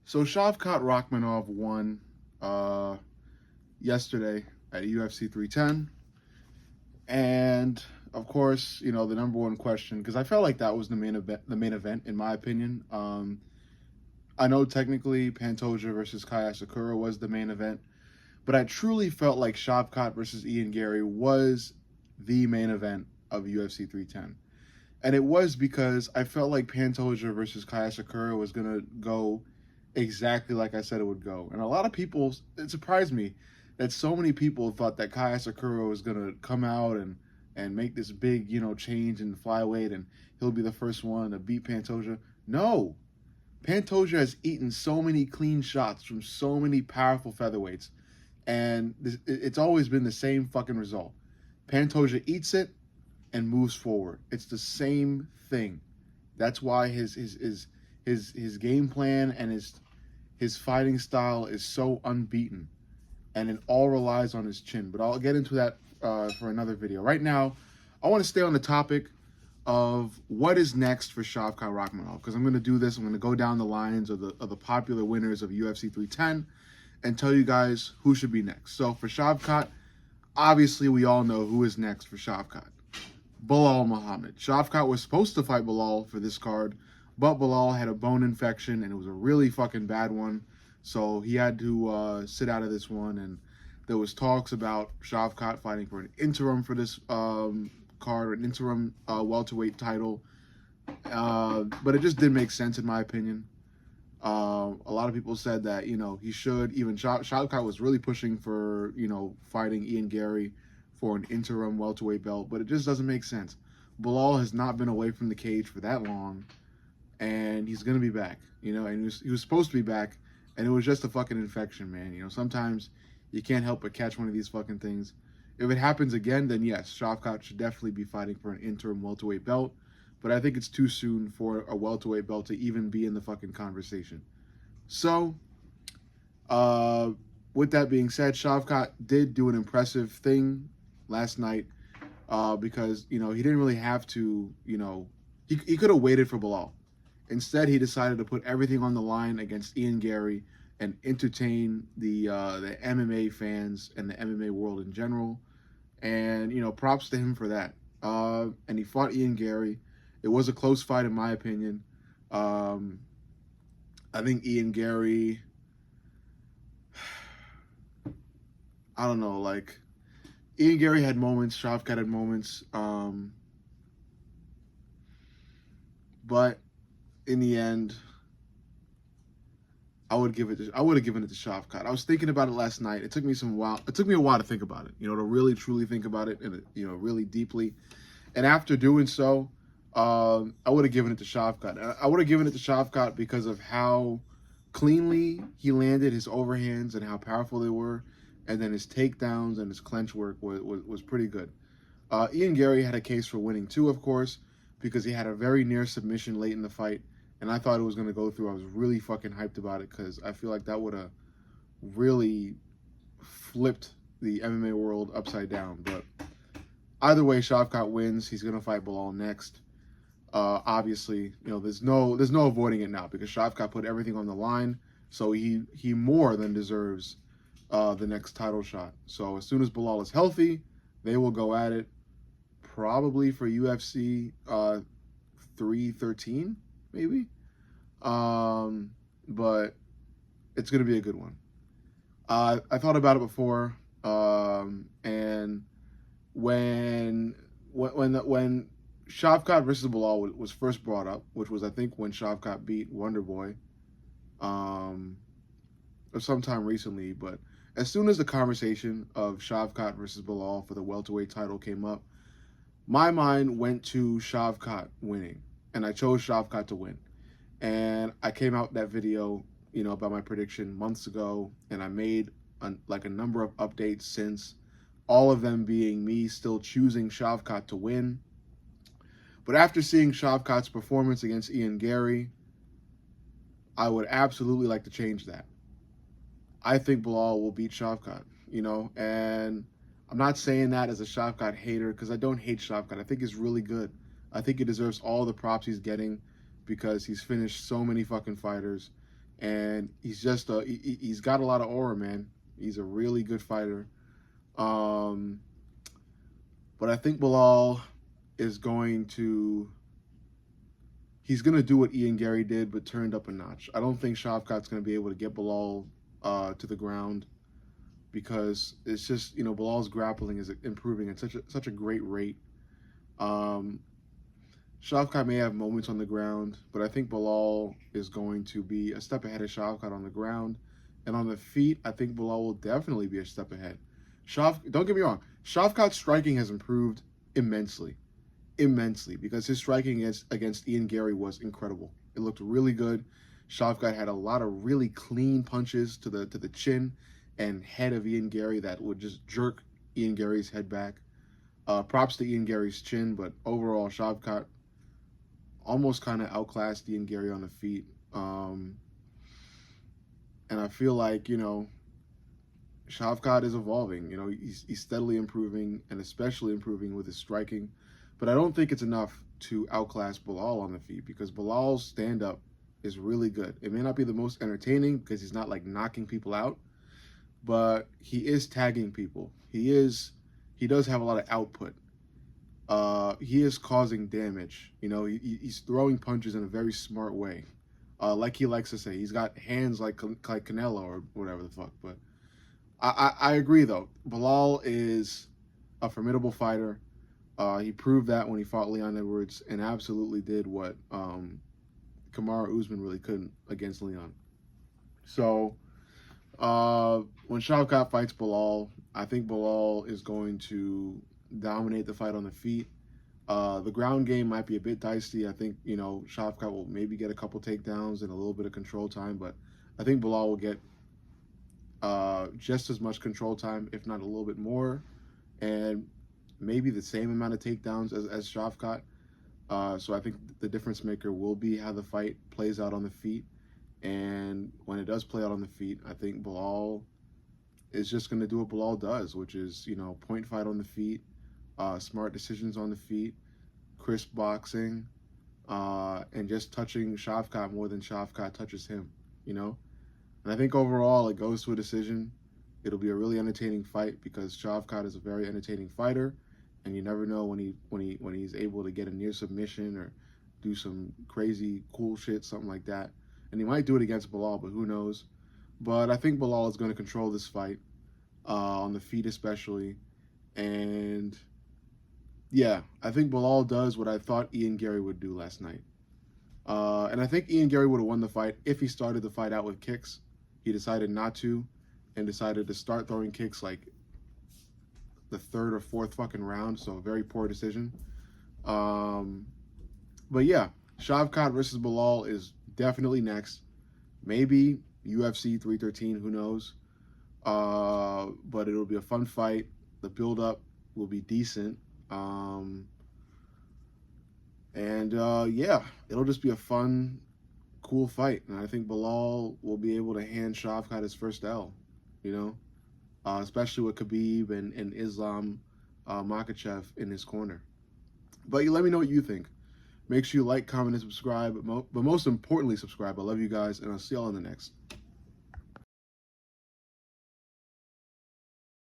So Shavkat Rachmanov won uh, yesterday at UFC 310, and of course, you know the number one question because I felt like that was the main event. The main event, in my opinion. I know technically Pantoja versus Kaya Sakura was the main event, but I truly felt like Shavkat versus Ian Gary was the main event of UFC 310. And it was because I felt like Pantoja versus Kaya Sakura was gonna go exactly like I said it would go. And a lot of people, it surprised me that so many people thought that Kaya Sakura was gonna come out and make this big, change in flyweight, and he'll be the first one to beat Pantoja. No, Pantoja has eaten so many clean shots from so many powerful featherweights, and it's always been the same fucking result. Pantoja eats it and moves forward. It's the same thing. That's why his game plan and his fighting style is so unbeaten, and it all relies on his chin. But I'll get into that for another video. Right now, I want to stay on the topic of what is next for Shavkat Rachmanov, because I'm going to do this. I'm going to go down the lines of the popular winners of UFC 310 and tell you guys who should be next. So for Shavkat, obviously we all know who is next for Shavkat. Belal Muhammad. Shavkat was supposed to fight Belal for this card, but Belal had a bone infection, and it was a really fucking bad one. So he had to sit out of this one, and there was talks about Shavkat fighting for an interim for this card, an interim welterweight title. But it just didn't make sense in my opinion. A lot of people said that, he should, even Shavkat was really pushing for, fighting Ian Gary for an interim welterweight belt, but it just doesn't make sense. Belal has not been away from the cage for that long, and he's going to be back, and he was supposed to be back, and it was just a fucking infection, man. Sometimes you can't help but catch one of these fucking things. If it happens again, then yes, Shavkat should definitely be fighting for an interim welterweight belt, but I think it's too soon for a welterweight belt to even be in the fucking conversation. So, with that being said, Shavkat did do an impressive thing last night because, he didn't really have to, he could have waited for Belal. Instead, he decided to put everything on the line against Ian Gary and entertain the MMA fans and the MMA world in general. And, props to him for that. And he fought Ian Gary. It was a close fight, in my opinion. I think Ian Gary, I don't know, Ian Gary had moments, Shavkat had moments, but in the end, I would have given it to Shavkat. I was thinking about it last night. It took me a while to think about it, to really truly think about it, and really deeply. And after doing so, I would have given it to Shavkat. I would have given it to Shavkat because of how cleanly he landed his overhands and how powerful they were, and then his takedowns and his clinch work was pretty good. Ian Gary had a case for winning too, of course, because he had a very near submission late in the fight, and I thought it was going to go through. I was really fucking hyped about it because I feel like that would have really flipped the MMA world upside down. But either way, Shavkat wins. He's going to fight Belal next. Obviously, there's no avoiding it now because Shavkat put everything on the line, so he more than deserves the next title shot. So as soon as Belal is healthy, they will go at it, probably for UFC 313, maybe. But it's gonna be a good one. I thought about it before, and when Shavkat versus Belal was first brought up, which was I think when Shavkat beat Wonderboy, or sometime recently, but as soon as the conversation of Shavkat versus Belal for the welterweight title came up, my mind went to Shavkat winning, and I chose Shavkat to win. And I came out that video, about my prediction months ago, and I made a number of updates since, all of them being me still choosing Shavkat to win. But after seeing Shavkat's performance against Ian Gary, I would absolutely like to change that. I think Belal will beat Shavkat, and I'm not saying that as a Shavkat hater because I don't hate Shavkat. I think he's really good. I think he deserves all the props he's getting because he's finished so many fucking fighters. and he's just he's got a lot of aura, man. He's a really good fighter. Um, but I think Bilal is going to he's going to do what Ian Gary did, but turned up a notch. I don't think Shavkat's going to be able to get Bilal to the ground because it's just, you know, Bilal's grappling is improving at such a great rate. Um, Shavkat may have moments on the ground, but I think Bilal is going to be a step ahead of Shavkat on the ground. And on the feet, I think Bilal will definitely be a step ahead. Don't get me wrong, Shavkat's striking has improved immensely. Immensely, because his striking against Ian Gary was incredible. It looked really good. Shavkat had a lot of really clean punches to the chin and head of Ian Gary that would just jerk Ian Gary's head back. Props to Ian Gary's chin, but overall, Shavkat almost kind of outclassed Ian Gary on the feet. And I feel like, you know, Shavkat is evolving. You know, he's steadily improving, and especially improving with his striking. But I don't think it's enough to outclass Bilal on the feet, because Bilal's stand-up is really good. It may not be the most entertaining because he's not like knocking people out, but he is tagging people. He does have a lot of output. He is causing damage. You know, he's throwing punches in a very smart way. Like he likes to say, he's got hands like Canelo or whatever the fuck. But I agree, though. Bilal is a formidable fighter. He proved that when he fought Leon Edwards, and absolutely did what Kamaru Usman really couldn't against Leon. So when Shavkat fights Bilal, I think Bilal is going to dominate the fight on the feet. The ground game might be a bit dicey. I think, you know, Shavkat will maybe get a couple takedowns and a little bit of control time, but I think Bilal will get just as much control time, if not a little bit more, and maybe the same amount of takedowns as Shavkat. So I think the difference maker will be how the fight plays out on the feet. And when it does play out on the feet, I think Bilal is just going to do what Bilal does, which is, you know, point fight on the feet, smart decisions on the feet, crisp boxing, and just touching Shavkat more than Shavkat touches him, you know? And I think overall it goes to a decision. It'll be a really entertaining fight because Shavkat is a very entertaining fighter, and you never know when he's able to get a near submission or do some crazy cool shit, something like that. And he might do it against Bilal, but who knows? But I think Bilal is going to control this fight, on the feet especially. And yeah, I think Bilal does what I thought Ian Gary would do last night. And I think Ian Gary would have won the fight if he started the fight out with kicks. He decided not to, and decided to start throwing kicks like the third or fourth fucking round. So a very poor decision. But yeah, Shavkat versus Bilal is definitely next. Maybe UFC 313, who knows? But it'll be a fun fight. The build-up will be decent. Yeah, it'll just be a fun, cool fight. And I think Bilal will be able to hand Shavkat his first L, you know? Especially with Khabib and Islam Makhachev in his corner. But you let me know what you think. Make sure you like, comment, and subscribe. But most importantly, subscribe. I love you guys, and I'll see y'all in the next.